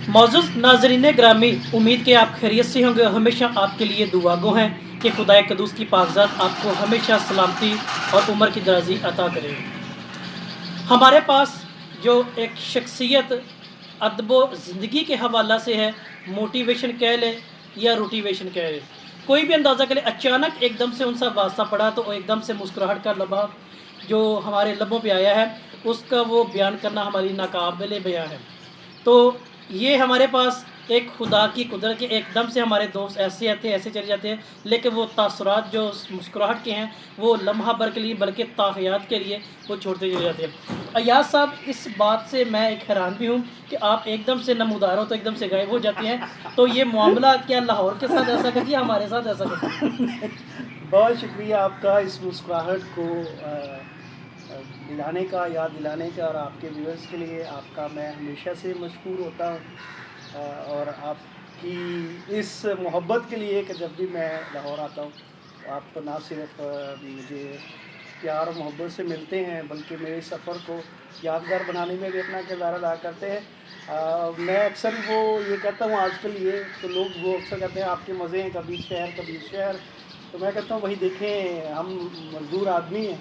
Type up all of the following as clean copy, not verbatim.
मौजूद नाजरीन ग्रामी, उम्मीद के आप खैरियत से होंगे। हमेशा आपके लिए दुआ गो हैं कि खुदा कदूस की पाकज़ात आपको हमेशा सलामती और उम्र की दराजी अता करे। हमारे पास जो एक शख्सियत अदब ज़िंदगी के हवाला से है, मोटिवेशन कह ले या रोटिवेशन कह ले, कोई भी अंदाज़ा कर ले, अचानक एकदम से उनसे वास्ता पड़ा तो एकदम से मुस्कुराहट का लबा जो हमारे लबों पे आया है उसका वो बयान करना हमारी नाकाबिले बयां है। तो ये हमारे पास एक खुदा की कुदरत के एकदम से हमारे दोस्त ऐसे आते हैं, ऐसे चले जाते हैं, लेकिन वो तासुरात जो मुस्कुराहट के हैं वो लम्हा भर के लिए बल्कि ताक़ियात के लिए वो छोड़ते चले जाते हैं। अय्याज साहब, इस बात से मैं एक हैरान भी हूँ कि आप एकदम से नमूदार हो तो एकदम से गायब हो जाती हैं। तो ये मामला क्या लाहौर के साथ ऐसा करती है, हमारे साथ ऐसा करती है? बहुत शुक्रिया आपका इस मुस्कुराहट को दिलाने का, याद दिलाने का, और आपके व्यूअर्स के लिए आपका मैं हमेशा से मशकूर होता हूँ। और आपकी इस मोहब्बत के लिए कि जब भी मैं लाहौर आता हूँ तो आप तो ना सिर्फ मुझे प्यार और मोहब्बत से मिलते हैं बल्कि मेरे सफ़र को यादगार बनाने में भी अपना किरदार अदा करते हैं। मैं अक्सर वो ये कहता हूँ, आजकल ये तो लोग वो अक्सर कहते हैं आपके मज़े हैं, कभी इस शहर कभी इस शहर। तो मैं कहता हूँ वही देखें, हम मज़दूर आदमी हैं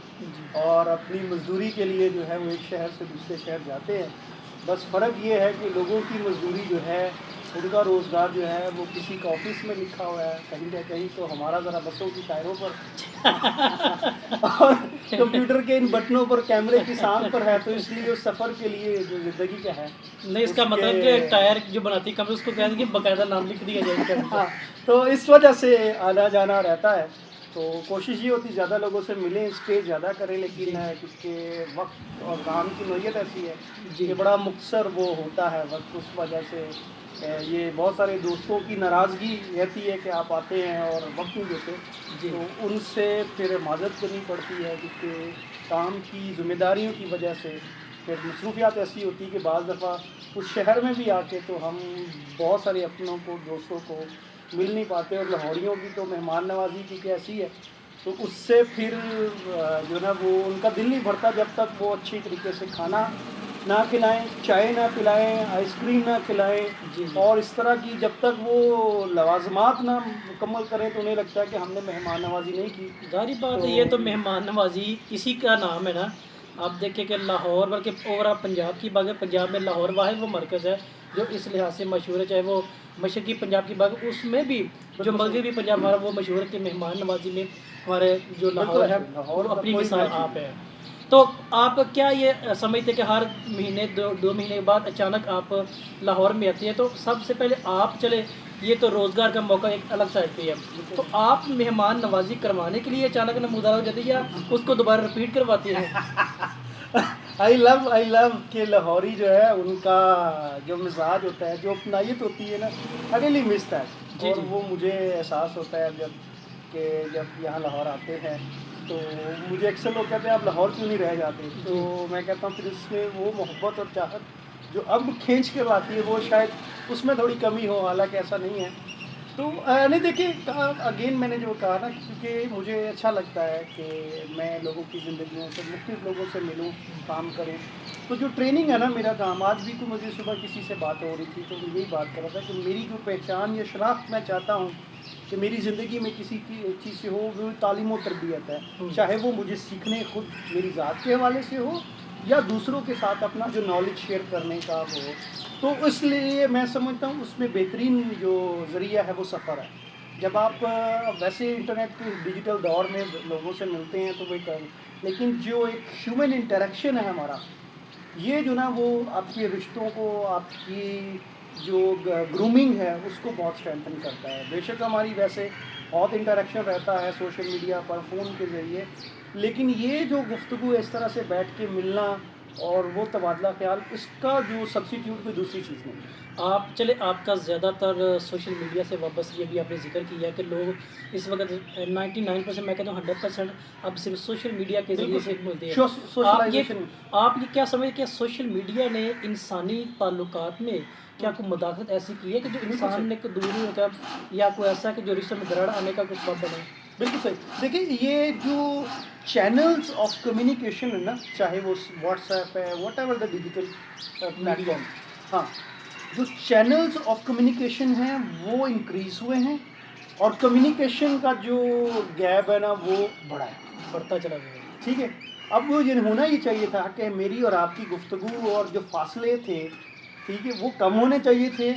और अपनी मज़दूरी के लिए जो है वो एक शहर से दूसरे शहर जाते हैं। बस फ़र्क ये है कि लोगों की मज़दूरी जो है, उनका रोज़गार जो है वो किसी का ऑफिस में लिखा हुआ है कहीं ना कहीं, तो हमारा ज़रा बसों की टायरों पर और कंप्यूटर के इन बटनों पर, कैमरे की सांख पर है। तो इसलिए उस सफ़र के लिए जो ज़िंदगी का है नहीं, इसका मतलब उसके कि टायर जो बनाती कंपनी उसको कह दें कि बाकायदा नाम लिख दिया जाए इनका भी। हाँ, तो इस वजह से आना जाना रहता है। तो कोशिश ये होती ज़्यादा लोगों से मिलें, स्टे ज़्यादा करें, लेकिन जी क्योंकि वक्त और काम की नोयत ऐसी है जी कि बड़ा मुख्तसर वो होता है वक्त, उस वजह से ये बहुत सारे दोस्तों की नाराज़गी रहती है कि आप आते हैं और वक्त नहीं देते। जी तो उनसे फिर माज़रत करनी पड़ती है क्योंकि काम की ज़िम्मेदारियों की वजह से फिर मसरूफियात ऐसी होती है कि बाज़ दफ़ा उस शहर में भी आके तो हम बहुत सारे अपनों को, दोस्तों को मिल नहीं पाते। और लाहौरियों की तो मेहमान नवाजी की कैसी है, तो उससे फिर जो ना वो उनका दिल नहीं भरता जब तक वो अच्छी तरीके से खाना ना खिलाएं, चाय ना पिलाएं, आइसक्रीम ना खिलाएं, जी जी और इस तरह की जब तक वो लवाजमात ना मुकम्मल करें तो उन्हें लगता है कि हमने मेहमान नवाजी नहीं की। जारी बात है, ये तो तो मेहमान नवाजी इसी का नाम है ना। आप देखें कि लाहौर बल्कि ओवरऑल पंजाब की बात है, पंजाब में लाहौर वाहिद वो मरकज़ है जो इस लिहाज से मशहूर है, चाहे वो मशरक़ी पंजाब की बात है, उसमें भी जो बिल्कुल सही, मगरबी पंजाब हमारा वो मशहूर है कि मेहमान नवाजी में हमारे जो बिल्कुल लाहौर है ऐसे वो लाहौर का अपनी कोई मिसाल मैच नहीं आप है। है। तो आप क्या ये समझते कि हर महीने दो महीने के बाद अचानक आप लाहौर में आती हैं तो सबसे पहले आप चले, ये तो रोज़गार का मौका एक अलग साइड पे है, तो आप मेहमान नवाजी करवाने के लिए अचानक नमूदार हो जाती है या उसको दोबारा रिपीट करवाती हैं? आई लव कि लाहौरी जो है उनका जो मिजाज होता है, जो अपनाइत होती है ना, आई रियली मिस दैट। जी और जी वो मुझे एहसास होता है जब यहाँ लाहौर आते हैं तो मुझे अक्सर लोग कहते हैं आप लाहौर क्यों नहीं रह जाते। तो जी मैं कहता हूँ फिर उसमें वो मोहब्बत और चाहत जो अब खींच कर आती है वो शायद उसमें थोड़ी कमी हो, हालांकि ऐसा नहीं है। तो नहीं देखिए, अगेन मैंने जो कहा ना, क्योंकि मुझे अच्छा लगता है कि मैं लोगों की ज़िंदगियों से, मुख्तलिफ लोगों से मिलूं, काम करूं। तो जो ट्रेनिंग है ना, मेरा काम आज भी, तो मुझे सुबह किसी से बात हो रही थी तो मैं यही बात कर रहा था कि मेरी जो पहचान या शनाख्त मैं चाहता हूँ कि मेरी ज़िंदगी में किसी की एक चीज़ से हो, वो तालीम और तरबियत है। चाहे वो मुझे सीखने खुद मेरी ज़ात के हवाले से हो या दूसरों के साथ अपना जो नॉलेज शेयर करने का वो हो। तो इसलिए मैं समझता हूँ उसमें बेहतरीन जो ज़रिया है वो सफ़र है। जब आप वैसे इंटरनेट के डिजिटल दौर में लोगों से मिलते हैं तो वो कर, लेकिन जो एक ह्यूमन इंटरेक्शन है हमारा, ये जो ना वो आपके रिश्तों को, आपकी जो ग्रूमिंग है उसको बहुत स्ट्रेंथन करता है। बेशक हमारी वैसे बहुत इंटरेक्शन रहता है सोशल मीडिया पर, फ़ोन के ज़रिए, लेकिन ये जो गुफ्तगू इस तरह से बैठ के मिलना और वो तबादला ख्याल, इसका जो सब्सिट्यूट कोई दूसरी चीज़ नहीं है। आप चले, आपका ज़्यादातर सोशल मीडिया से वापस ये भी आपने ज़िक्र किया कि लोग इस वक्त 99% मैं कहता हूँ 100% अब सिर्फ सोशल मीडिया के ज़रिए बिल्कुल से सही, मिलते हैं। सोशलाइजेशन। आप ये क्या समझ कि सोशल मीडिया ने इंसानी ताल्लुकात में क्या कोई मदाखलत ऐसी की है कि जो बिल्कुल सही, इंसान ने को दूरी होता या कोई ऐसा कि जो रिश्तों में दरार आने का कुछ सबब बने? बिल्कुल सही। देखिए, ये जो चैनल्स ऑफ कम्युनिकेशन है ना, चाहे वो व्हाट्सएप है, what ever the digital media. Platform, हाँ, जो चैनल्स ऑफ कम्युनिकेशन हैं वो इंक्रीज़ हुए हैं और कम्युनिकेशन का जो गैप है ना वो बढ़ा है, बढ़ता चला गया। ठीक है। अब वो ये होना ही चाहिए था कि मेरी और आपकी गुफ्तगू और जो फासले थे, ठीक है, वो कम होने चाहिए थे,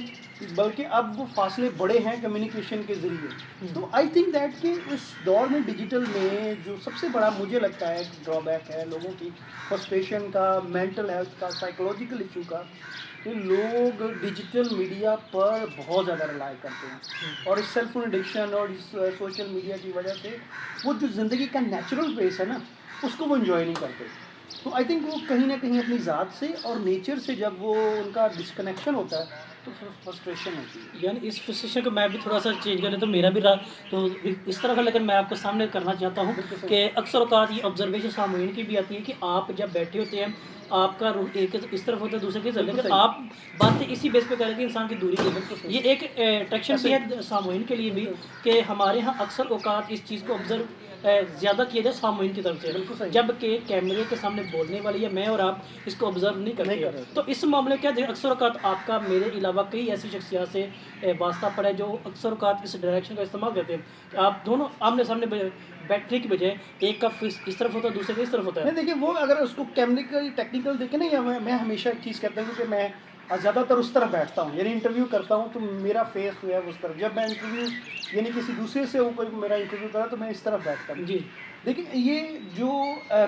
बल्कि अब वो फासले बड़े हैं कम्युनिकेशन के ज़रिए। तो आई थिंक दैट कि इस दौर में डिजिटल में जो सबसे बड़ा मुझे लगता है ड्रॉबैक है लोगों की फ्रस्ट्रेशन का, मेंटल हेल्थ का, साइकोलॉजिकल इशू का, कि लोग डिजिटल मीडिया पर बहुत ज़्यादा रिलाई करते हैं और इस सेल्फ एडिक्शन और इस सोशल मीडिया की वजह से वो जो ज़िंदगी का नेचुरल पेस है ना उसको वो इन्जॉय नहीं करते। तो आई थिंक वो कहीं ना कहीं अपनी ज़ात से और नेचर से जब वो उनका डिस्कनेक्शन होता है तो फिर फ्रस्ट्रेशन होती है। यानी इस फ्रस्ट्रेशन को मैं भी थोड़ा सा चेंज करें तो मेरा भी रहा तो इस तरह का, लेकिन मैं आपको सामने करना चाहता हूँ बिल्कुल सही। कि अक्सर औकात ये ऑब्जर्वेशन सामूहिक की भी आती है कि आप जब बैठे होते हैं आपका रुख एक इस तरफ होता है दूसरे की तरफ, बिल्कुल लेकिन सही। आप बातें इसी बेस पे करें कि इंसान की दूरी बिल्कुल की सही। ये एक अट्रैक्शन भी है सामूहिक के लिए भी कि हमारे यहाँ अक्सर औकात इस चीज़ को ऑब्जर्व ज़्यादा किया जाए सामूहिक की तरफ बिल्कुल से, सही। जबकि कैमरे के सामने बोलने वाली या मैं और आप इसको ऑब्जर्व नहीं नहीं कर करते। रहे। तो इस मामले में क्या अक्सर औकात आपका मेरे अलावा कई ऐसी शख्सियत से वास्ता पड़ा है जो अक्सर औकात इस डायरेक्शन का इस्तेमाल करते हैं कि आप दोनों आमने सामने बैठने की बजाय एक का इस तरफ होता है दूसरे का इस तरफ होता नहीं है। देखिए, वो अगर उसको केमिकल टेक्निकल देखें ना, या मैं हमेशा एक चीज़ कहता हूँ कि मैं ज़्यादातर उस तरफ बैठता हूँ, यानी इंटरव्यू करता हूँ तो मेरा फेस जो है उस तरफ, जब मैं इंटरव्यू यानी किसी दूसरे से वो कोई मेरा इंटरव्यू करा तो मैं इस तरफ बैठता हूँ। जी देखिए ये जो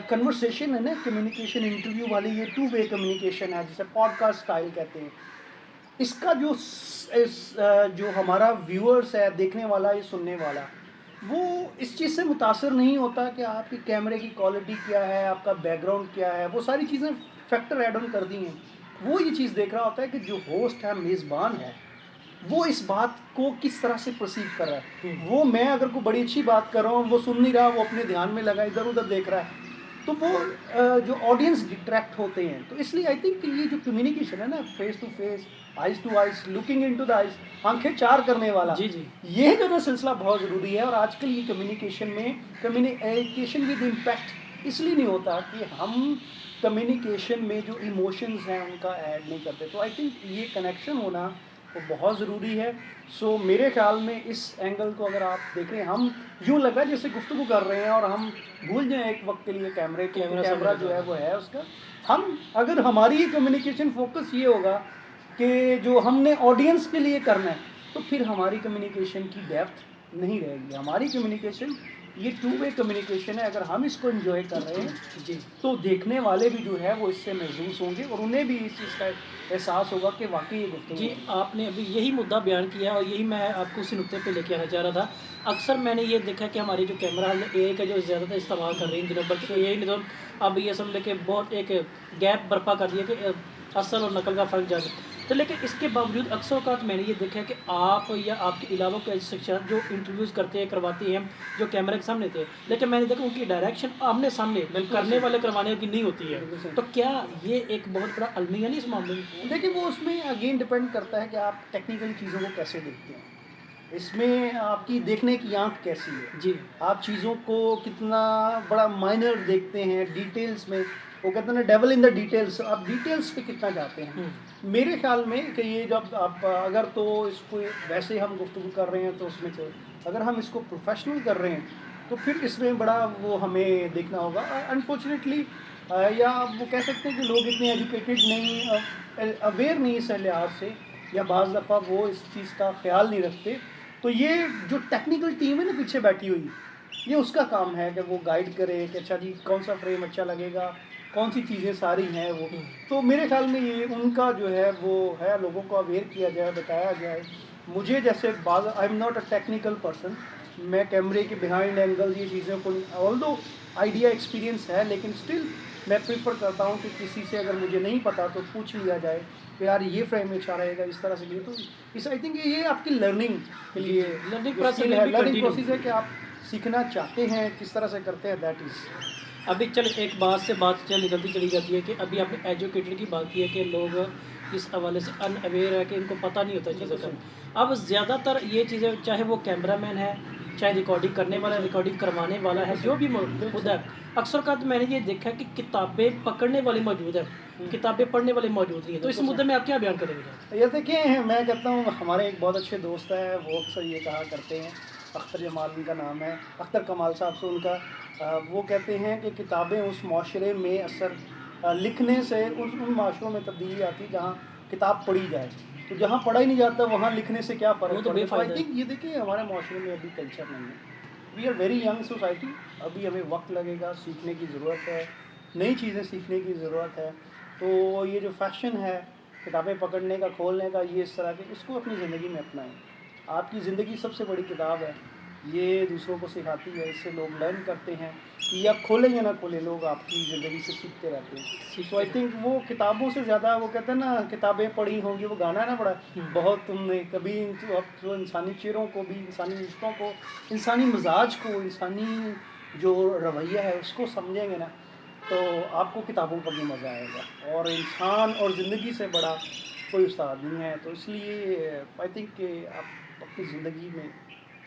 कन्वर्सेशन है ना, कम्युनिकेशन इंटरव्यू वाली, ये टू वे कम्युनिकेशन है जिसे पॉडकास्ट स्टाइल कहते हैं। इसका जो हमारा व्यूअर्स है, देखने वाला, ये सुनने वाला, वो इस चीज़ से मुतासर नहीं होता कि आपकी कैमरे की क्वालिटी क्या है, आपका बैकग्राउंड क्या है, वो सारी चीज़ें फैक्टर ऐड ऑन कर दी हैं। वो ये चीज़ देख रहा होता है कि जो होस्ट है, मेज़बान है, वो इस बात को किस तरह से परसीव कर रहा है। वो मैं अगर कोई बड़ी अच्छी बात कर रहा हूँ, वो सुन नहीं रहा, वो अपने ध्यान में लगा इधर उधर देख रहा है, तो वो जो ऑडियंस डिट्रैक्ट होते हैं। तो इसलिए आई थिंक ये जो कम्युनिकेशन है ना, face to face, eyes to eyes, looking into the eyes, आंखें चार करने वाला, जी जी ये जो ना सिलसिला बहुत ज़रूरी है। और आजकल ये कम्युनिकेशन में कम्युनिकेशन विद इम्पैक्ट इसलिए नहीं होता कि हम कम्युनिकेशन में जो इमोशंस हैं उनका ऐड नहीं करते। तो आई थिंक ये कनेक्शन होना वो बहुत ज़रूरी है। सो मेरे ख्याल में इस एंगल को अगर आप देखें, हम यूँ लग रहा है जैसे गुफ्तगू कर रहे हैं और हम भूल जाएं एक वक्त के लिए कैमरे को, कैमरा जो है वो है उसका। हम अगर हमारी कम्युनिकेशन फोकस ये होगा कि जो हमने ऑडियंस के लिए करना है, तो फिर हमारी कम्युनिकेशन की डेप्थ नहीं रहेगी। हमारी कम्युनिकेशन ये टू वे कम्युनिकेशन है। अगर हम इसको एंजॉय कर रहे हैं जी तो देखने वाले भी जो है वो इससे महसूस होंगे और उन्हें भी इस चीज़ का एहसास होगा कि वाकई ये गुफ्तगू जी। है। आपने अभी यही मुद्दा बयान किया और यही मैं आपको उसी नुक्ते पे लेके आना चाह रहा था। अक्सर मैंने ये देखा कि हमारी जो कैमरा है ए का जो ज़्यादातर इस्तेमाल कर रही है इन दिनों, बल्कि यही नहीं तो अब ये समझ के बहुत एक गैप बर्पा कर दिया कि असल और नकल का फ़र्क जाने। तो लेकिन इसके बावजूद अक्सर औकात मैंने ये देखा है कि आप या आपके अलावा कोई ऐसी शख्सियत जो इंटरव्यूज़ करते हैं, करवाते हैं, जो कैमरे के सामने थे, लेकिन मैंने देखा उनकी डायरेक्शन आमने सामने करने वाले करवाने की नहीं होती है। तो क्या ये एक बहुत बड़ा अलमिया नहीं इस मामले में? देखिए वो उसमें अगेन डिपेंड करता है कि आप टेक्निकल चीज़ों को कैसे देखते हैं। इसमें आपकी देखने की आंख कैसी है, जी आप चीज़ों को कितना बड़ा माइनर देखते हैं, डिटेल्स में। वो कहते हैं ना, डेवल इन द डिटेल्स, आप डिटेल्स पे कितना जाते हैं। मेरे ख्याल में कि ये जब आप अगर तो इसको वैसे हम गुफ्तगू कर रहे हैं तो उसमें से अगर हम इसको प्रोफेशनल कर रहे हैं तो फिर इसमें बड़ा वो हमें देखना होगा। अनफॉर्चुनेटली या वो कह सकते हैं कि लोग इतने एजुकेटेड नहीं, अवेयर नहीं इस लिहाज से, या बाज़ दफ़ा वो इस चीज़ का ख्याल नहीं रखते। तो ये जो टेक्निकल टीम है ना पीछे बैठी हुई, ये उसका काम है कि वो गाइड करे कि अच्छा जी कौन सा फ्रेम अच्छा लगेगा, कौन सी चीज़ें सारी हैं वो। तो मेरे ख्याल में ये उनका जो है वो है, लोगों को अवेयर किया जाए, बताया जाए। मुझे जैसे बाज़, I am not a technical person, मैं कैमरे के बिहाइंड एंगल ये चीज़ों को, ऑल्दो आइडिया एक्सपीरियंस है, लेकिन स्टिल मैं प्रेफर करता हूँ कि किसी से अगर मुझे नहीं पता तो पूछ लिया जाए कि यार ये फ्रेम अच्छा रहेगा, इस तरह से लिए। तो इस आई थिंक ये आपकी लर्निंग के लिए लर्निंग प्रोसेस है, लर्निंग प्रोसेस है कि आप सीखना चाहते हैं, किस तरह से करते हैं, दैट इज़। अभी चल एक बात से बात चल निकलती चली जाती है कि अभी आपने एजुकेटेड की बात की है कि लोग इस हवाले से अनअवेयर है कि इनको पता नहीं होता चीज़ों का। अब ज़्यादातर ये चीज़ें, चाहे वो कैमरामैन है चाहे रिकॉर्डिंग करने वाला रिकॉर्डिंग करवाने वाला है, जो भी मुद्दा है। अक्सर का तो मैंने ये देखा है कि किताबें पकड़ने वाले मौजूद है, किताबें पढ़ने वाले मौजूद नहीं है। तो इस मुद्दे में आप क्या बयान करेंगे? ये देखिए, मैं कहता हूँ हमारे एक बहुत अच्छे दोस्त हैं, वो अक्सर ये कहा करते हैं, अख्तर जमाल उनका नाम है, अख्तर कमाल साहब से उनका, वो कहते हैं कि किताबें उस माशरे में असर लिखने से उन माशरों में तब्दीली आती जहाँ किताब पढ़ी जाए। तो जहाँ पढ़ा ही नहीं जाता वहाँ लिखने से क्या वो फ़र्क तो पड़ता है। बेफायदा आई थिंक ये देखिए, हमारे माशरे में अभी कल्चर नहीं है। We are very young society, अभी हमें वक्त लगेगा, सीखने की ज़रूरत है, नई चीज़ें सीखने की ज़रूरत है। तो ये जो फैशन है किताबें पकड़ने का, खोलने का, ये इस तरह के, इसको अपनी ज़िंदगी में अपनाएं। आपकी ज़िंदगी सबसे बड़ी किताब है, ये दूसरों को सिखाती है, इससे लोग लर्न करते हैं। कि आप खोलें या ना खोलें, लोग आपकी ज़िंदगी से सीखते रहते हैं। सो आई थिंक वो किताबों से ज़्यादा, वो कहते हैं ना, किताबें पढ़ी होंगी, वो गाना है ना बड़ा, बहुत तुमने कभी तो इंसानी चेहरों को भी, इंसानी रिश्तों को, इंसानी मिजाज को, इंसानी जो रवैया है उसको समझेंगे ना, तो आपको किताबों पर भी मज़ा आएगा। और इंसान और ज़िंदगी से बड़ा कोई उस्ताद नहीं है। तो इसलिए आई थिंक कि आप अपनी ज़िंदगी में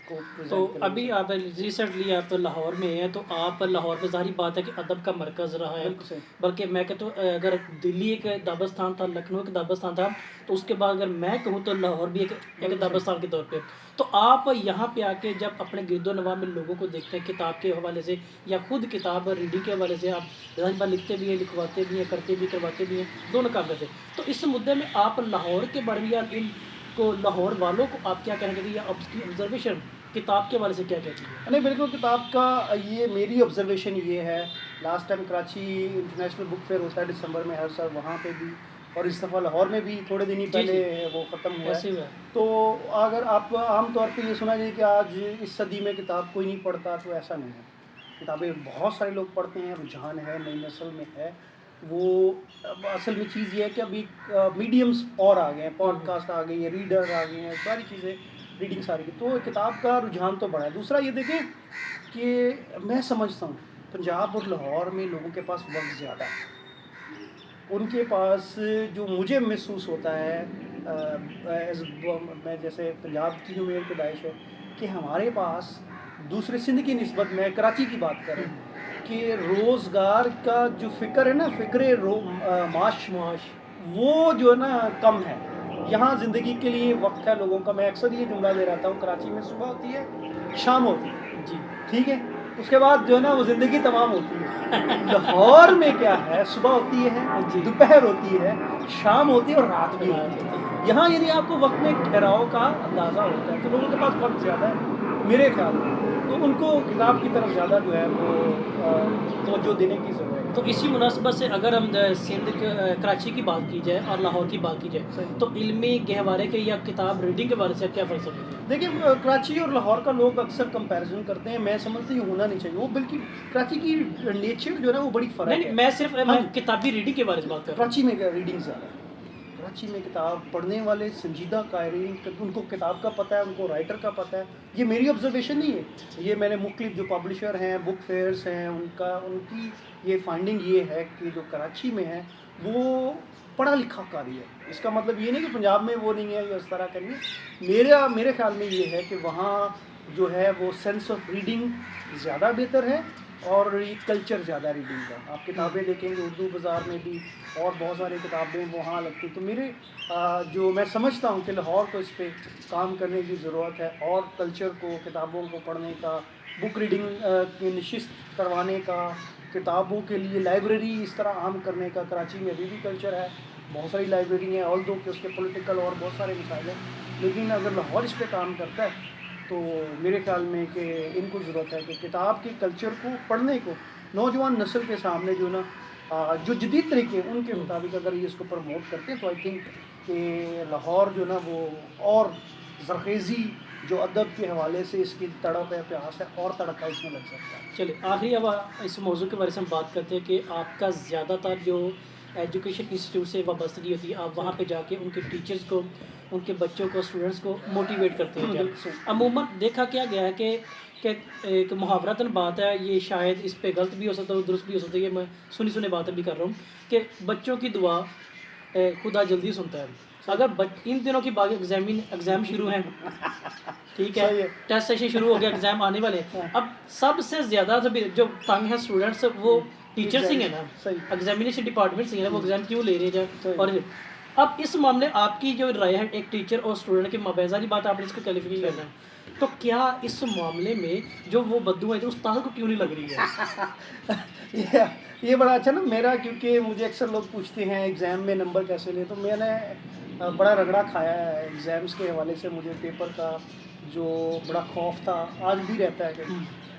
को तो प्रेजेंट करें। अभी आप रिसेंटली आप लाहौर में हैं, तो आप लाहौर में ज़ाहिर बात है कि अदब का मरकज़ रहा है, बिल्कुल सही। बल्कि मैं कहता हूँ अगर दिल्ली एक दाबस्तान था, लखनऊ एक दाबस्तान था, तो उसके बाद अगर मैं कहूँ तो लाहौर भी एक दाबस्तान के तौर पे। तो आप यहाँ पे आके जब अपने गिरदो नवा में लोगों को देखते हैं किताब के हवाले से या खुद किताब रीडिंग के हवाले से, आप ज़ाहिर बात लिखते भी हैं, लिखवाते भी हैं, करते भी करवाते भी हैं, दोनों काम करते हैं। तो इस मुद्दे में आप लाहौर के बारे में या इनको लाहौर वालों को आप क्या कहना चाहते हैं, या आपकी ऑब्जर्वेशन किताब के बारे से क्या कहती है? नहीं, बिल्कुल किताब का ये मेरी ऑब्जर्वेशन ये है, last time Karachi international book fair होता है दिसंबर में हर साल, वहाँ पे भी, और इस दफ़ा लाहौर में भी थोड़े दिन ही पहले वो ख़त्म हुआ ऐसे है। हुआ है। तो अगर आप आम तौर पे ये सुना जाए कि आज इस सदी में किताब कोई नहीं पढ़ता, तो ऐसा नहीं है। किताबें बहुत सारे लोग पढ़ते हैं, रुझान है, नई नस्ल में है वो। अब असल में चीज़ ये है कि अभी मीडियम्स और आ गए हैं, पॉडकास्ट आ गई है, रीडर आ गए हैं, सारी चीज़ें, रीडिंग सारी की, तो किताब का रुझान तो बढ़ा है। दूसरा ये देखें कि मैं समझता हूँ पंजाब और लाहौर में लोगों के पास वक्त ज़्यादा है। उनके पास जो मुझे महसूस होता है मैं जैसे पंजाब की जो मेरी पैदाइश है, कि हमारे पास दूसरे सिंध की निस्बत में, कराची की बात करें, कि रोज़गार का जो फ़िक्र है ना, माश, वो जो है ना कम है। यहाँ ज़िंदगी के लिए वक्त है लोगों का। मैं अक्सर ये जुमला दे रहता हूँ, कराची में सुबह होती है, शाम होती है जी, ठीक है, उसके बाद जो है ना वो ज़िंदगी तमाम होती है। लाहौर में क्या है, सुबह होती है, दोपहर होती है, शाम होती है और रात भी होती है। यहाँ यदि आपको वक्त में ठहराव का अंदाज़ा होता है, तो लोगों के पास वक्त ज़्यादा है मेरे ख्याल में, तो उनको किताब की तरफ ज़्यादा जो है वो तवज्जो देने की ज़रूरत है। तो इसी मुनासबत से अगर हम सिंध कराची की बात की जाए और लाहौर की बात की जाए, सही। तो इल्मी गहवारे के या किताब रीडिंग के बारे से आप क्या फ़र्क समझते हैं? देखिए, कराची और लाहौर का लोग अक्सर कंपैरिजन करते हैं, मैं समझती हूँ होना नहीं चाहिए। वो बल्कि कराची की नेचर जो है ना वो बड़ी फ़र्क नहीं, है। मैं सिर्फ मैं हाँ। किताबी रीडिंग के बारे में बात कर रहा हूँ। कराची में क्या रीडिंग ज़्यादा है। कराची में किताब पढ़ने वाले संजीदा कायरीन, उनको किताब का पता है, उनको राइटर का पता है। ये मेरी ऑब्जर्वेशन नहीं है, ये मैंने मुख्तलिफ जो पब्लिशर हैं, बुक फेयर्स हैं, उनकी ये फाइंडिंग ये है कि जो कराची में है वो पढ़ा लिखा कारी है। इसका मतलब ये नहीं कि पंजाब में वो नहीं है या इस तरह का नहीं है। मेरे ख्याल में ये है कि वहाँ जो है वो सेंस ऑफ रीडिंग ज़्यादा बेहतर है और ये कल्चर ज़्यादा रीडिंग का। आप किताबें देखेंगे उर्दू बाज़ार में भी और बहुत सारी किताबें वहाँ लगती। तो मेरे जो मैं समझता हूँ कि लाहौर को इस पर काम करने की ज़रूरत है और कल्चर को, किताबों को पढ़ने का, बुक रीडिंग की नशिस्त करवाने का, किताबों के लिए लाइब्रेरी इस तरह आम करने का। कराची में अभी भी कल्चर है, बहुत सारी लाइब्रेरी हैं, ऑल दो कि उसके पॉलिटिकल और बहुत सारे मसाइल हैं, लेकिन अगर लाहौर इस पर काम करता है तो मेरे ख्याल में कि इनको ज़रूरत है कि किताब के कल्चर को पढ़ने को नौजवान नस्ल के सामने जो ना जो जदीद तरीके उनके मुताबिक अगर ये इसको प्रमोट करते हैं, तो आई थिंक कि लाहौर जो ना वो और ज़रखेज़ी जो अदब के हवाले से इसकी तड़प है, प्यास है, और तड़का इसमें लग सकता है। चलिए, आखिरी अब इस मौजू के बारे से हम बात करते हैं कि आपका ज़्यादातर जो एजुकेशन इंस्टीट्यूट से वाबस्तगी होती है, आप वहाँ पे जाके उनके टीचर्स को, उनके बच्चों को, स्टूडेंट्स को मोटिवेट करते हैं क्या? अमूमन देखा क्या गया है कि एक मुहावरतन बात है, ये शायद इस पे गलत भी हो सकता है, दुरुस्त भी हो सकता है, ये मैं सुनी सुनी बातें भी कर रहा हूँ कि बच्चों की दुआ खुदा जल्दी सुनता है। اگر ان دنوں کی باقی ایگزام شروع ہیں، ٹھیک صحیح ہے، ہے۔ ٹیسٹ سیشن شروع ہو گیا، ایگزام آنے والے ہیں، اب سب سے زیادہ جو تنگ ہے اسٹوڈنٹس وہ ٹیچرس ہی ہیں نا، صحیح ایگزامینیشن ڈپارٹمنٹ سے ہے نا، وہ ایگزام کیوں لے رہے ہیں. اور صحیح اب اس معاملے آپ کی جو رائے ہے ایک ٹیچر اور اسٹوڈنٹ کے مابین والی بات آپ نے اس کو کلیفائی کرنا ہے، تو کیا اس معاملے میں جو وہ بدو ہے جو استاد کو کیوں نہیں لگ رہی ہے؟ یہ بڑا اچھا نا میرا، کیونکہ مجھے اکثر لوگ پوچھتے ہیں ایگزام میں نمبر کیسے لیں، تو میں نے بڑا رگڑا کھایا ہے ایگزامس کے حوالے سے. مجھے پیپر کا جو بڑا خوف تھا آج بھی رہتا ہے کہ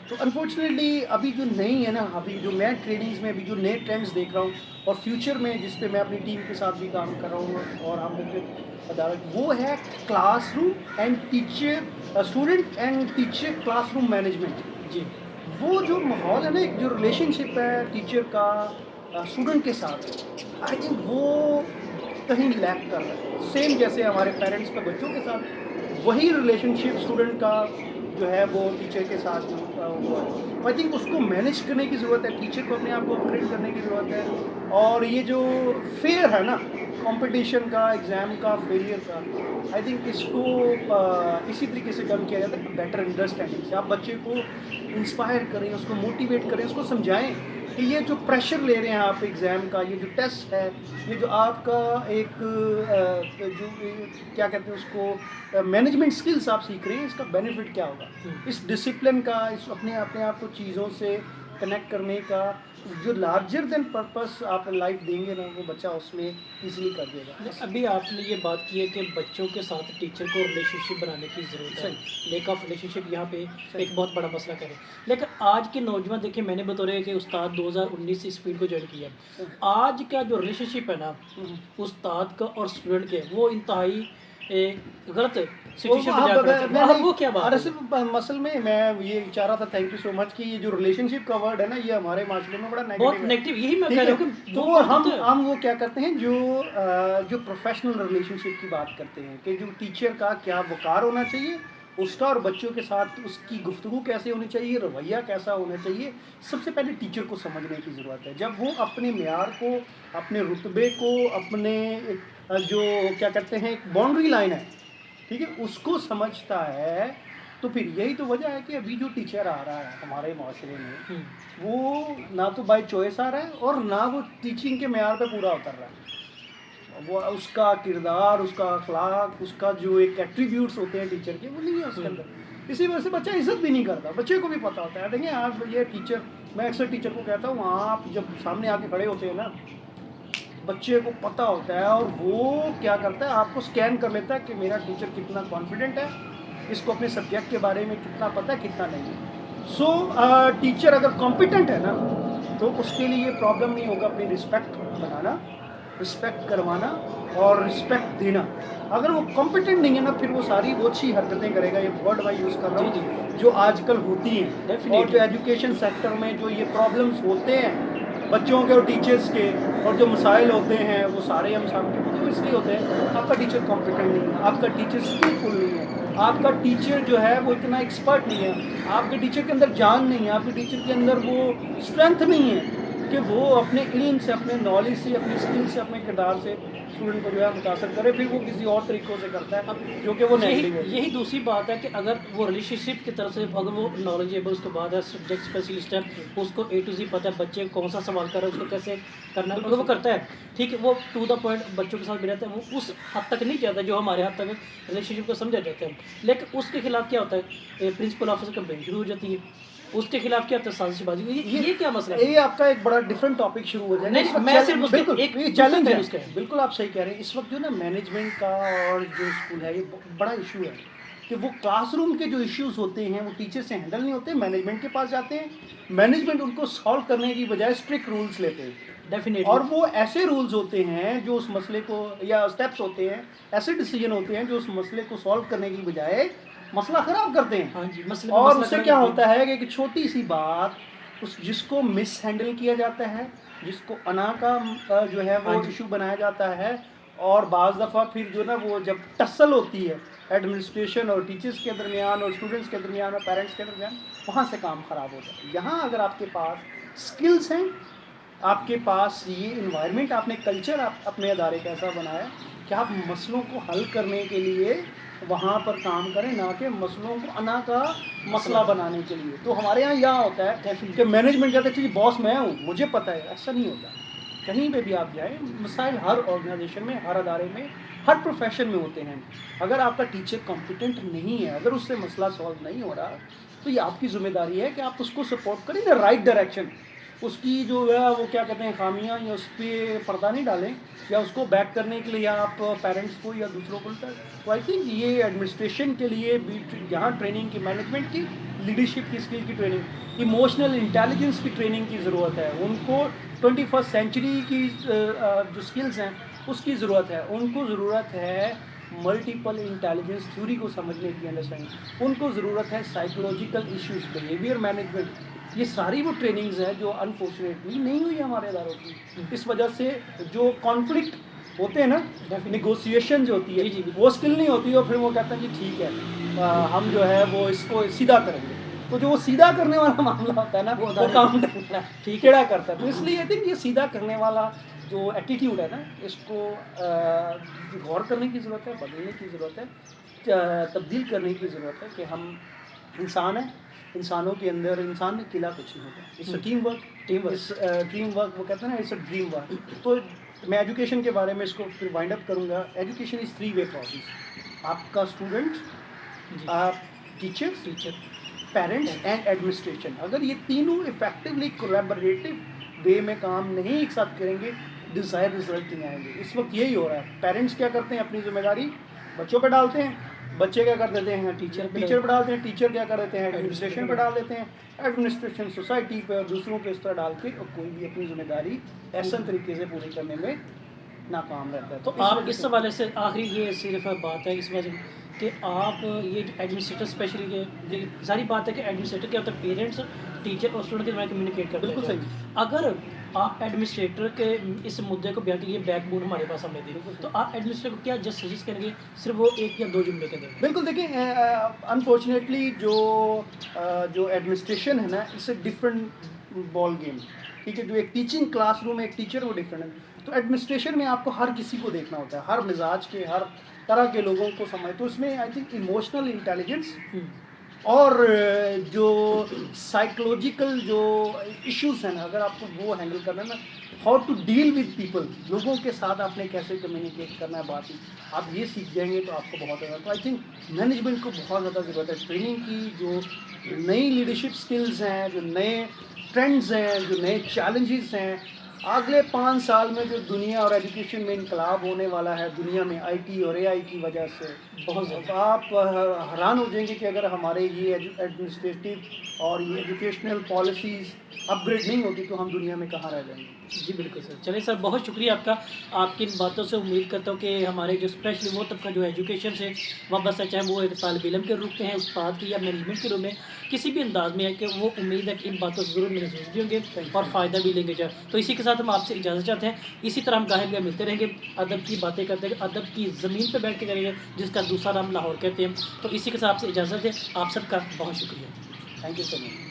تو انفارچونیٹلی ابھی جو نئی ہے نا، ابھی جو میں ٹریننگز میں ابھی جو نئے ٹرینڈز دیکھ رہا ہوں اور فیوچر میں جس پہ میں اپنی ٹیم کے ساتھ بھی کام کر رہا ہوں اور ہم لوگ عدالت، وہ ہے class room and teacher, student and teacher class room management. جی، وہ جو ماحول ہے نا، ایک جو ریلیشن شپ ہے ٹیچر کا اسٹوڈنٹ کے ساتھ، آئی تھنک وہ کہیں لیک کر رہا ہے. سیم جیسے ہمارے پیرنٹس کا بچوں کے ساتھ وہی ریلیشن شپ اسٹوڈنٹ کا جو ہے وہ ٹیچر کے ساتھ جو ہوا ہے، آئی تھنک اس کو مینیج کرنے کی ضرورت ہے. ٹیچر کو اپنے آپ کو اپگریڈ کرنے کی ضرورت ہے. اور یہ جو فیئر ہے نا کمپٹیشن کا، ایگزام کا، فیلئر کا، آئی تھنک اس کو اسی طریقے سے کم کیا جاتا ہے بیٹر انڈرسٹینڈنگ سے. آپ بچے کو انسپائر کریں، اس کو موٹیویٹ کریں، اس کو سمجھائیں کہ یہ جو پریشر لے رہے ہیں آپ ایگزام کا، یہ جو ٹیسٹ ہے، یہ جو آپ کا ایک جو کیا کہتے ہیں اس کو مینجمنٹ سکلز آپ سیکھ رہے ہیں، اس کا بینیفٹ کیا ہوگا. اس ڈسپلن کا، اس اپنے آپ کو چیزوں سے کنیکٹ کرنے کا جو لارجر دین پرپس آپ لائف دیں گے نا، وہ بچہ اس میں ایزیلی کر دے گا. ابھی آپ نے یہ بات کی ہے کہ بچوں کے ساتھ ٹیچر کو ریلیشن شپ بنانے کی ضرورت ہے، لیک آف ریلیشن شپ یہاں پہ ایک بہت بڑا مسئلہ کرے. لیکن آج کے نوجوان دیکھیں، میں نے بطور کہ استاد 2019 سے اس فیلڈ کو جوائن کیا، آج کا جو ریلیشن شپ ہے نا استاد کا اور اسٹوڈنٹ کے، وہ انتہائی غلط سچویشن میں جا کھڑا ہے. وہ کیا بات ہے؟ مسل میں یہ چاہ رہا تھا، تھینک یو سو مچ، کہ یہ جو ریلیشن شپ کا ورڈ ہے نا، یہ ہمارے معاشرے میں بڑا بہت نیگیٹو ہے. نیگیٹو، یہی میں کہہ رہا ہوں کہ تو ہم وہ کیا کرتے ہیں، جو پروفیشنل ریلیشن شپ کی بات کرتے ہیں کہ جو ٹیچر کا کیا وقار ہونا چاہیے اس کا، اور بچوں کے ساتھ اس کی گفتگو کیسے ہونی چاہیے، رویہ کیسا ہونا چاہیے. سب سے پہلے ٹیچر کو سمجھنے کی ضرورت ہے. جب وہ اپنے معیار کو، اپنے رتبے کو، اپنے جو کیا کہتے ہیں ایک باؤنڈری لائن ہے، ٹھیک ہے، اس کو سمجھتا ہے، تو پھر یہی تو وجہ ہے کہ ابھی جو ٹیچر آ رہا ہے ہمارے معاشرے میں، وہ نہ تو بائی چوائس آ رہا ہے اور نہ وہ ٹیچنگ کے معیار پہ پورا اتر رہا ہے. وہ اس کا کردار، اس کا اخلاق، اس کا جو ایک ایٹریبیوٹس ہوتے ہیں ٹیچر کے، وہ نہیں ہے اس کے اندر. اسی وجہ سے بچہ عزت بھی نہیں کرتا. بچے کو بھی پتہ ہوتا ہے. دیکھیں آپ یہ ٹیچر، میں اکثر ٹیچر کو کہتا ہوں، آپ جب سامنے آ کے کھڑے ہوتے ہیں نا، بچے کو پتہ ہوتا ہے اور وہ کیا کرتا ہے، آپ کو سکین کر لیتا ہے کہ میرا ٹیچر کتنا کانفیڈنٹ ہے، اس کو اپنے سبجیکٹ کے بارے میں کتنا پتہ ہے، کتنا نہیں ہے. سو ٹیچر اگر کمپیٹنٹ ہے نا، تو اس کے لیے یہ پرابلم نہیں ہوگا اپنی رسپیکٹ بنانا، رسپیکٹ کروانا اور رسپیکٹ دینا. اگر وہ کمپیٹنٹ نہیں ہے نا، پھر وہ ساری وہ اچھی حرکتیں کرے گا. یہ ورڈ میں یوز کر رہا ہوں جو آج کل ہوتی ہیں، اور جو ایجوکیشن سیکٹر میں جو یہ پرابلمس ہوتے ہیں بچوں کے اور ٹیچرس کے، اور جو مسائل ہوتے ہیں، وہ سارے ہم سامنے ہوتے ہیں. اس لیے ہوتے ہیں آپ کا ٹیچر کمپیٹنٹ نہیں ہے، آپ کا ٹیچر اسکلفل نہیں ہے، آپ کا ٹیچر جو ہے وہ اتنا ایکسپرٹ نہیں ہے، آپ کے ٹیچر کے اندر جان نہیں ہے، آپ کے ٹیچر کے اندر وہ اسٹرینتھ نہیں ہے کہ وہ اپنے علم سے، اپنے نالج سے، اپنی اسکل سے، اپنے کردار سے اسٹوڈنٹ کو جو ہے متاثر کرے. پھر وہ کسی اور طریقوں سے کرتا ہے جو کہ وہ نیگیٹو ہے. یہی دوسری بات ہے کہ اگر وہ ریلیشن شپ کی طرف سے اگر وہ نالجیبل، اس کے بعد ہے سبجیکٹ اسپیشلسٹ ہے، اس کو اے ٹو زی پتہ ہے بچے کون سا سوال کر رہا ہے، اس کو کیسے کرنا ہے، اگر وہ کرتا ہے ٹھیک ہے، وہ ٹو دا پوائنٹ بچوں کے ساتھ بھی رہتا ہے، وہ اس حد تک نہیں جاتا جو ہمارے حد تک ریلیشن شپ کو سمجھا جاتا ہے. لیکن اس کے خلاف کیا ہوتا ہے، پرنسپل آفس کمپلین شروع ہو جاتی ہے. اس کے خلاف کیا ہوتا ہے، سازش بازی. یہ کیا مسئلہ ہے؟ یہ آپ کا ایک بڑا ڈفرینٹ ٹاپک شروع ہو جائے گا. میں صرف بالکل یہ چیلنج ہے. ہے. بالکل آپ صحیح کہہ رہے ہیں. اس وقت جو نا مینجمنٹ کا اور جو اسکول ہے، یہ بڑا ایشو ہے کہ وہ کلاس روم کے جو ایشوز ہوتے ہیں وہ ٹیچر سے ہینڈل نہیں ہوتے، مینجمنٹ کے پاس جاتے ہیں. مینجمنٹ ان کو سالو کرنے کی بجائے اسٹرکٹ رولس لیتے ہیں، اور وہ ایسے رولز ہوتے ہیں جو اس مسئلے کو، یا اسٹیپس ہوتے ہیں، ایسے ڈیسیجن ہوتے ہیں جو اس مسئلے کو سالو کرنے کی بجائے مسئلہ خراب کرتے ہیں. اور اس سے کیا ہوتا ہے کہ ایک چھوٹی سی بات جس کو مس ہینڈل کیا جاتا ہے، جس کو انا کا جو ہے وہ ایشو بنایا جاتا ہے، اور بعض دفعہ پھر جو نا وہ جب ٹسل ہوتی ہے ایڈمنسٹریشن اور ٹیچرس کے درمیان اور اسٹوڈنٹس کے درمیان اور پیرنٹس کے درمیان، وہاں سے کام خراب ہوتا ہے. یہاں اگر آپ کے پاس اسکلس ہیں، آپ کے پاس یہ انوائرمنٹ، آپ نے کلچر آپ اپنے ادارے کا ایسا بنایا کہ آپ مسئلوں کو حل کرنے کے لیے وہاں پر کام کریں، نہ کہ مسئلوں کو انا کا مسئلہ بنانے کے لیے. تو ہمارے یہاں ہوتا ہے کہ مینجمنٹ کہتے ہیں جی باس میں ہوں، مجھے پتہ ہے. ایسا نہیں ہوتا. کہیں پہ بھی آپ جائیں، مسائل ہر آرگنائزیشن میں، ہر ادارے میں، ہر پروفیشن میں ہوتے ہیں. اگر آپ کا ٹیچر کمپیٹنٹ نہیں ہے، اگر اس سے مسئلہ سالو نہیں ہو رہا، تو یہ آپ کی ذمہ داری ہے کہ آپ اس کو سپورٹ کریں دا رائٹ ڈائریکشن. اس کی جو ہے وہ کیا کہتے ہیں خامیاں، یا اس پہ پردہ نہیں ڈالیں، یا اس کو بیک کرنے کے لیے آپ پیرنٹس کو یا دوسروں کو. تو آئی تھنک یہ ایڈمنسٹریشن کے لیے بھی یہاں ٹریننگ کی، مینجمنٹ کی، لیڈرشپ کی اسکل کی ٹریننگ، ایموشنل انٹیلیجنس کی ٹریننگ کی ضرورت ہے. ان کو 21 سینچری کی جو اسکلز ہیں اس کی ضرورت ہے. ان کو ضرورت ہے ملٹیپل انٹیلیجنس تھیوری کو سمجھنے کی، انڈرسٹینڈنگ. ان کو ضرورت ہے سائیکولوجیکل ایشوز، بیہیویئر مینجمنٹ. یہ ساری وہ ٹریننگز ہیں جو انفارچونیٹلی نہیں ہوئی ہمارے اداروں کی. اس وجہ سے جو کانفلکٹ ہوتے ہیں نا، نیگوسیشن جو ہوتی ہے، وہ اسکل نہیں ہوتی. اور پھر وہ کہتے ہیں جی ٹھیک ہے ہم جو ہے وہ اس کو سیدھا کریں گے. تو جو وہ سیدھا کرنے والا معاملہ ہوتا ہے نا، وہ کام کرتا ہے، ٹھیکیڑا کرتا ہے. تو اس لیے آئی تھنک یہ سیدھا کرنے والا جو ایٹیٹیوڈ ہے نا، اس کو غور کرنے کی ضرورت ہے، بدلنے کی ضرورت ہے، تبدیل کرنے کی ضرورت ہے. کہ ہم انسان ہیں، انسانوں کے اندر انسان میں قلعہ کچھ نہیں ہوتا. اس ٹیم ورک وہ کہتے ہیں نا، اٹس اے ڈریم ورک. تو میں ایجوکیشن کے بارے میں اس کو پھر وائنڈ اپ کروں گا. Education is 3 way process. آپ کا اسٹوڈنٹ، آپ ٹیچر، پیرنٹس اینڈ ایڈمنسٹریشن. اگر یہ تینوں افیکٹولی کولیبریٹو وے میں کام نہیں ایک ساتھ کریں گے، ڈیزائر رزلٹ نہیں آئیں گے. اس وقت یہی ہو رہا ہے. پیرنٹس کیا کرتے ہیں، اپنی ذمہ داری بچوں پہ ڈالتے ہیں، بچے کیا کر دیتے ہیں ٹیچر پہ ڈال دیتے ہیں، ٹیچر کیا کر دیتے ہیں ایڈمنسٹریشن پہ ڈال دیتے ہیں، ایڈمنسٹریشن سوسائٹی پہ اور دوسروں کے اس طرح ڈال کے، اور کوئی بھی اپنی ذمہ داری احسن طریقے سے پوری کرنے میں ناکام رہتا ہے. تو آپ اس حوالے سے آخری یہ صرف بات ہے اس وجہ کہ آپ یہ ایڈمنسٹریٹر اسپیشلی یہ ساری بات ہے کہ ایڈمنسٹریٹر کیا ہوتا ہے، پیرنٹس، ٹیچر اور اسٹوڈنٹ کے درمیان کمیونیکیٹ کرتے ہیں. بالکل صحیح. اگر آپ ایڈمنسٹریٹر کے اس مدعے کو بیان کہ یہ بیک بون ہمارے پاس ہم نے دی، تو آپ ایڈمنسٹریٹر کو کیا جسٹ سجیسٹ کریں گے صرف وہ 1 یا 2 جملے کے دیں؟ بالکل. دیکھیں انفارچونیٹلی جو ایڈمنسٹریشن ہے نا، it's a different ball game. ٹھیک ہے، جو ایک ٹیچنگ کلاس روم ہے، ایک ٹیچر، وہ ڈفرینٹ ہے. تو ایڈمنسٹریشن میں آپ کو ہر کسی کو دیکھنا ہوتا ہے، ہر مزاج کے، ہر طرح کے لوگوں کو سمجھ. تو اس میں آئی تھنک ایموشنل انٹیلیجنس اور جو سائیکولوجیکل جو ایشوز ہیں نا، اگر آپ کو وہ ہینڈل کرنا ہے نا، how to deal with people, لوگوں کے ساتھ آپ نے کیسے کمیونیکیٹ کرنا ہے، بات ہی آپ یہ سیکھ جائیں گے تو آپ کو بہت زیادہ. تو آئی تھنک مینجمنٹ کو بہت زیادہ ضرورت ہے ٹریننگ کی. جو نئی لیڈرشپ اسکلز ہیں، جو نئے ٹرینڈز ہیں، جو نئے چیلنجز ہیں، اگلے 5 سال میں جو دنیا اور ایجوکیشن میں انقلاب ہونے والا ہے دنیا میں آئی ٹی اور اے آئی کی وجہ سے، بہت زیادہ آپ حیران ہو جائیں گے کہ اگر ہمارے یہ ایڈمنسٹریٹو اور یہ ایجوکیشنل پالیسیز اپ گریڈ نہیں ہوتی تو ہم دنیا میں کہاں رہ جائیں گے. جی بالکل سر. چلیں سر، بہت شکریہ آپ کا. آپ کی ان باتوں سے امید کرتا ہوں کہ ہمارے جو اسپیشلی وہ طبقہ جو ایجوکیشن سے وابستہ ہے، چاہے وہ ایک طالب علم کے روپ میں ہے، استاد کی، یا مینجمنٹ کے روپ میں کسی بھی انداز میں ہے، کہ وہ امید ہے کہ ان باتوں سے ضرور محسوس بھی ہوں گے اور فائدہ بھی لیں گے. تو اسی کے ساتھ ہم آپ سے اجازت چاہتے ہیں. اسی طرح ہم گاہے گاہے ملتے رہیں گے، ادب کی باتیں کرتے ہیں، ادب کی زمین پہ بیٹھ کے کریں گے، جس کا دوسرا نام لاہور کہتے ہیں. تو اسی کے ساتھ آپ سے اجازت ہے. آپ سب کا بہت شکریہ. Thank you so much.